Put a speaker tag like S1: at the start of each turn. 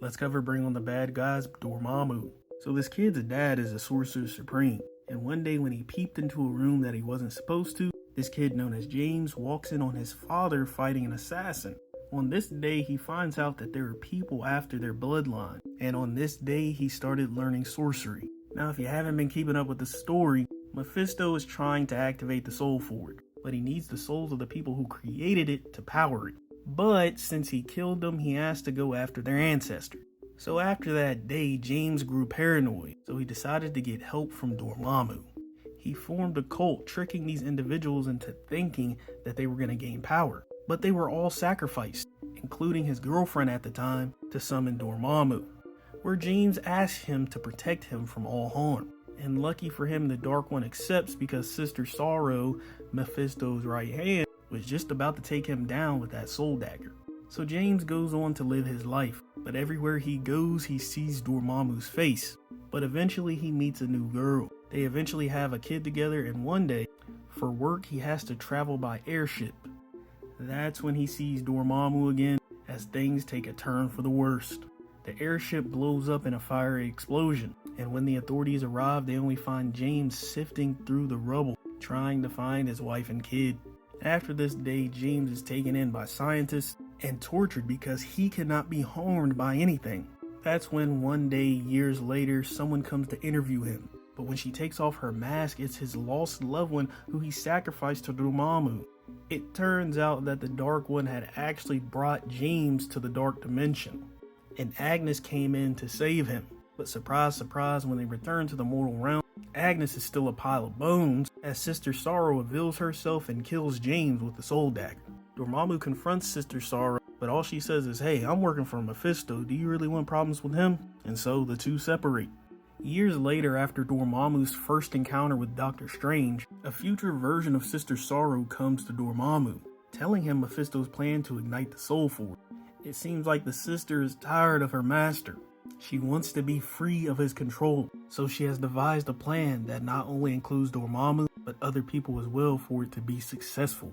S1: let's cover Bring on the Bad Guys, Dormammu. So this kid's dad is a sorcerer supreme, and one day when he peeped into a room that he wasn't supposed to, this kid known as James walks in on his father fighting an assassin. On this day, he finds out that there are people after their bloodline, and on this day, he started learning sorcery. Now, if you haven't been keeping up with the story, Mephisto is trying to activate the Soul Forge, but he needs the souls of the people who created it to power it. But since he killed them, he has to go after their ancestors. So after that day, James grew paranoid, so he decided to get help from Dormammu. He formed a cult, tricking these individuals into thinking that they were going to gain power. But they were all sacrificed, including his girlfriend at the time, to summon Dormammu, where James asks him to protect him from all harm. And lucky for him, the Dark One accepts because Sister Sorrow, Mephisto's right hand, was just about to take him down with that soul dagger. So James goes on to live his life, but everywhere he goes, he sees Dormammu's face. But eventually he meets a new girl. They eventually have a kid together, and one day, for work, he has to travel by airship. That's when he sees Dormammu again, as things take a turn for the worst. The airship blows up in a fiery explosion, and when the authorities arrive, they only find James sifting through the rubble, trying to find his wife and kid. After this day, James is taken in by scientists and tortured because he cannot be harmed by anything. That's when one day, years later, someone comes to interview him. But when she takes off her mask, it's his lost loved one who he sacrificed to Dormammu. It turns out that the Dark One had actually brought James to the Dark Dimension, and Agnes came in to save him. But surprise, surprise, when they return to the mortal realm, Agnes is still a pile of bones, as Sister Sorrow reveals herself and kills James with the soul dagger. Dormammu confronts Sister Sorrow, but all she says is, "Hey, I'm working for Mephisto, do you really want problems with him?" And so the two separate. Years later, after Dormammu's first encounter with Doctor Strange, a future version of Sister Sorrow comes to Dormammu, telling him Mephisto's plan to ignite the Soul Forge. It seems like the sister is tired of her master. She wants to be free of his control, so she has devised a plan that not only includes Dormammu, but other people as well for it to be successful.